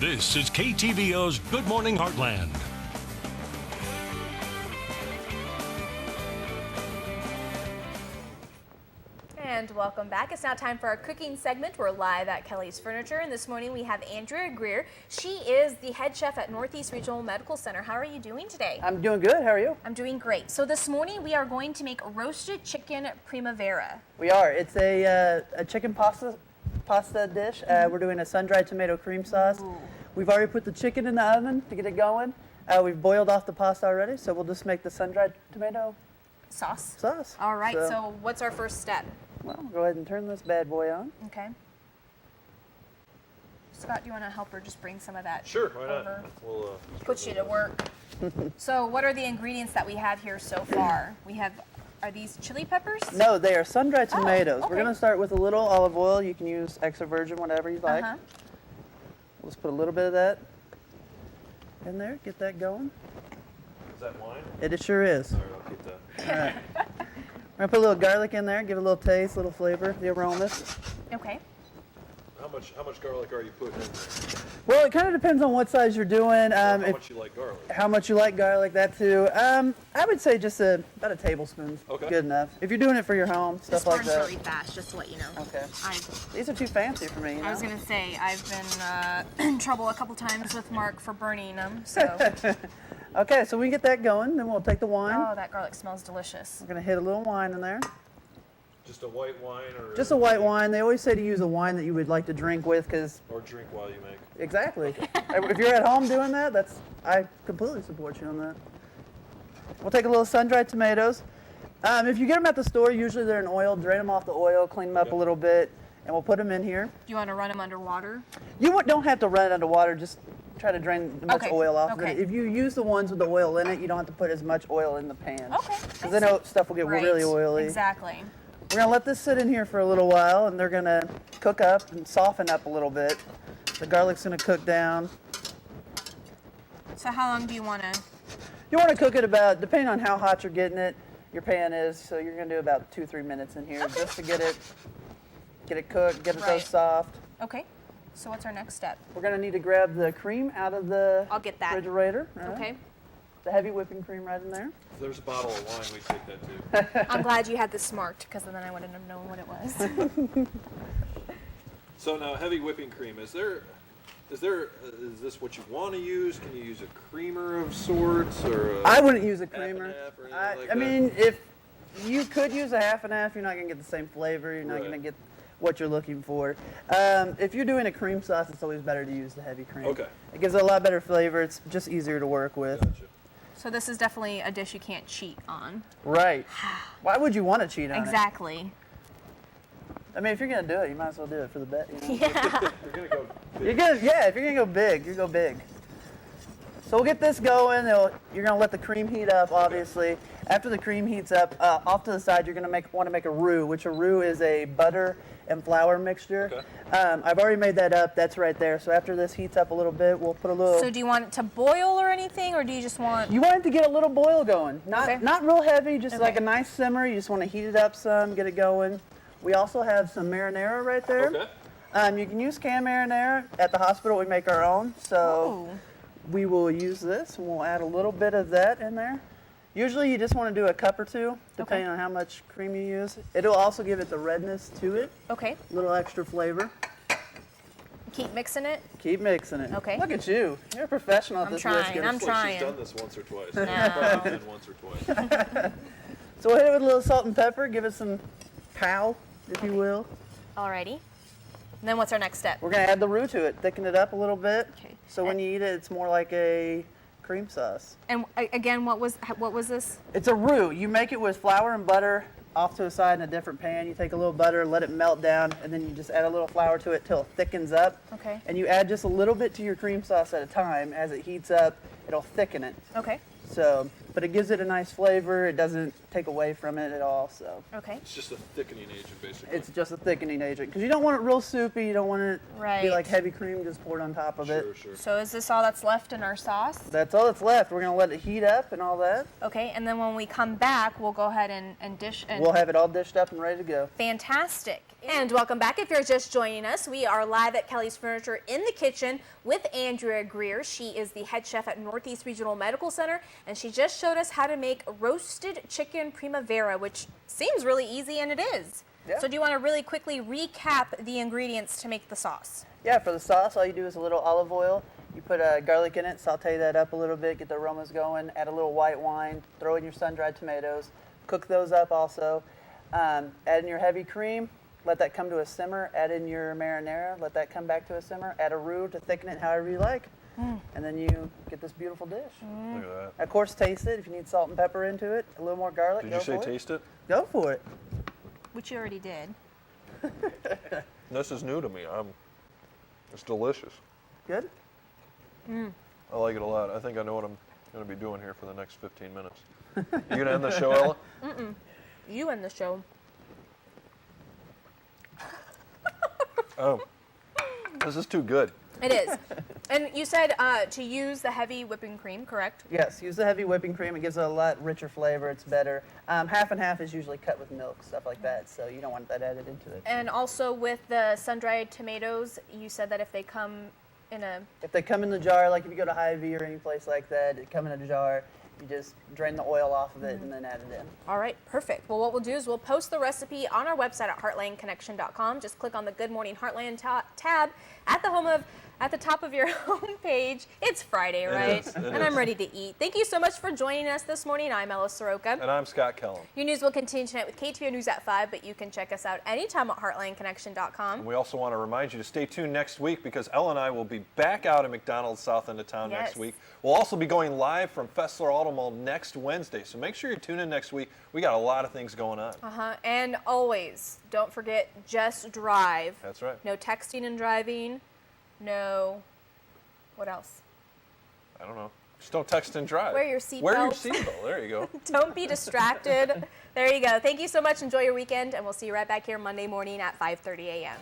This is KTVO's Good Morning Heartland. And welcome back. It's now time for our cooking segment. We're live at Kelly's Furniture, and this morning we have Andrea Greer. She is the head chef at Northeast Regional Medical Center. How are you doing today? I'm doing good. How are you? I'm doing great. So this morning we are going to make roasted chicken Primavera. We are. It's a chicken pasta dish. We're doing a sun-dried tomato cream sauce. Ooh. We've already put the chicken in the oven to get it going. We've boiled off the pasta already, so we'll just make the sun-dried tomato Sauce. All right, so what's our first step? Well, go ahead and turn this bad boy on. Okay. Scott, do you want to help her just bring some of that Sure, why not? over? We'll Put you to work. So what are the ingredients that we have here so far? Are these chili peppers? No, they are sun-dried Oh, tomatoes. okay. We're going to start with a little olive oil. You can use extra virgin, whatever you like. We'll just put a little bit of that in there. Get that going. Is that wine? It sure is. All right, I'll keep that. All right. We're going to put a little garlic in there, give it a little taste, a little flavor, the aromas. Okay. How much garlic are you putting in there? Well, it kind of depends on what size you're doing. How much you like garlic? How much you like garlic, that too. I would say just about a tablespoon. Okay. Good enough. If you're doing it for your home, This stuff like burns that. really fast, just to let you know. Okay. I These are too fancy for me, you know? was going to say, I've been in trouble a couple times with Mark for burning them, so. Okay, so we can get that going. Then we'll take the wine. Oh, that garlic smells delicious. We're going to hit a little wine in there. Just a white wine or? Just a white wine. They always say to use a wine that you would like to drink with because... Or drink while you make. Exactly. If you're at home doing that, I completely support you on that. We'll take a little sun-dried tomatoes. If you get them at the store, usually they're in oil. Drain them off the oil, clean them up a little bit, and we'll put them in here. Do you want to run them under water? You don't have to run it under water. Just try to drain as much Okay, oil off of okay. it. If you use the ones with the oil in it, you don't have to put as much oil in the pan. Okay. Because then stuff will get really oily. Exactly. We're going to let this sit in here for a little while, and they're going to cook up and soften up a little bit. The garlic's going to cook down. So how long do you want to? You want to cook it about, depending on how hot you're getting it, your pan is, so you're going to do about 2-3 minutes in here just to get it cooked, get it so soft. Okay. So what's our next step? We're going to need to grab the cream out of the I'll get that. refrigerator. Right? Okay. The heavy whipping cream right in there. If there's a bottle of wine, we take that too. I'm glad you had this marked, because then I wouldn't have known what it was. So now, heavy whipping cream. Is this what you want to use? Can you use a creamer of sorts, or? I wouldn't use a half and creamer. half or anything like I that? mean, if you could use a half and half, you're not going to get the same flavor. You're not going to get what you're looking for. If you're doing a cream sauce, it's always better to use the heavy cream. Okay. It gives it a lot better flavor. It's just easier to work with. Gotcha. So this is definitely a dish you can't cheat on. Right. Why would you want to cheat on it? Exactly. I mean, if you're going to do it, you might as well do it for the bet. You know? Yeah. You're gonna go. If you're going to go big, you go big. So we'll get this going. You're going to let the cream heat up, obviously. After the cream heats up, off to the side, you're going to want to make a roux, which a roux is a butter and flour mixture. Okay. I've already made that up. That's right there. So after this heats up a little bit, we'll put a little... So do you want it to boil or anything, or do you just want? You want it to get a little boil going. Not real heavy, just like a Okay. nice simmer. You just want to heat it up some, get it going. We also have some marinara right there. Okay. You can use canned marinara. At the hospital, we make our own. So Oh. we will use this, and we'll add a little bit of that in there. Usually, you just want to do a cup or two, depending on how much cream you use. It'll also give it the redness to it, Okay. a little extra flavor. Keep mixing it. Keep mixing it. Okay. Look at you. You're a professional at I'm this trying, whiskey. I'm Looks like trying. she's done this once or twice. No. Probably been once or twice. So we'll hit it with a little salt and pepper, give it some pow, if you will. Alrighty. And then what's our next step? We're going to add the roux to it, thicken it up a little bit. Okay. So when you eat it, it's more like a cream sauce. And again, what was this? It's a roux. You make it with flour and butter off to a side in a different pan. You take a little butter, let it melt down, and then you just add a little flour to it till it thickens up. Okay. And you add just a little bit to your cream sauce at a time. As it heats up, it'll thicken it. Okay. So but it gives it a nice flavor. It doesn't take away from it at all. So Okay. It's just a thickening agent, basically. it's just a thickening agent because you don't want it real soupy. You don't want it to Right. be like heavy cream just poured on top of it. Sure. So is this all that's left in our sauce? That's all that's left. We're gonna let it heat up and all that. Okay, and then when we come back, we'll go ahead and dish and We'll have it all dished up and ready to go. fantastic. And welcome back. If you're just joining us, we are live at Kelly's Furniture in the kitchen with Andrea Greer. She is the head chef at Northeast Regional Medical Center, and she just showed us how to make roasted chicken Primavera, which seems really easy, and it is. Yeah. So do you want to really quickly recap the ingredients to make the sauce? Yeah, for the sauce, all you do is a little olive oil. You put garlic in it, saute that up a little bit, get the aromas going, add a little white wine, throw in your sun-dried tomatoes, cook those up also. Add in your heavy cream, let that come to a simmer, add in your marinara, let that come back to a simmer, add a roux to thicken it however you like, and then you get this beautiful dish. Look at that. Of course, taste it. If you need salt and pepper into it, a little more garlic, Did go you say for it. taste it? Go for it. Which you already did. This is new to me. It's delicious. Good? I like it a lot. I think I know what I'm going to be doing here for the next 15 minutes. You going to end the show, Ella? You end the show. Oh, this is too good. It is. And you said to use the heavy whipping cream, correct? Yes, use the heavy whipping cream. It gives it a lot richer flavor. It's better. Half and half is usually cut with milk, stuff like that, so you don't want that added into it. And also with the sun-dried tomatoes, you said that if they come in a... If they come in the jar, like if you go to Hy-Vee or any place like that, they come in a jar, you just drain the oil off of it and then add it in. All right, perfect. Well, what we'll do is we'll post the recipe on our website at heartlandconnection.com. Just click on the Good Morning Heartland tab at the top of your homepage. It's Friday, right? is, and I'm ready to eat. Thank you so much for joining us this morning. I'm Ella Soroka. And I'm Scott Kellum. Your news will continue tonight with KTVO News at 5, but you can check us out anytime at heartlandconnection.com. And we also want to remind you to stay tuned next week because Ella and I will be back out at McDonald's South End of Town Yes. next week. We'll also be going live from Fessler Auto Mall next Wednesday, so make sure you tune in next week. We got a lot of things going on. And always, don't forget, just drive. That's right. No texting and driving. No... What else? I don't know. Just don't text and drive. Wear your seatbelt. Wear your seatbelt. There you go. Don't be distracted. There you go. Thank you so much. Enjoy your weekend, and we'll see you right back here Monday morning at 5:30 a.m.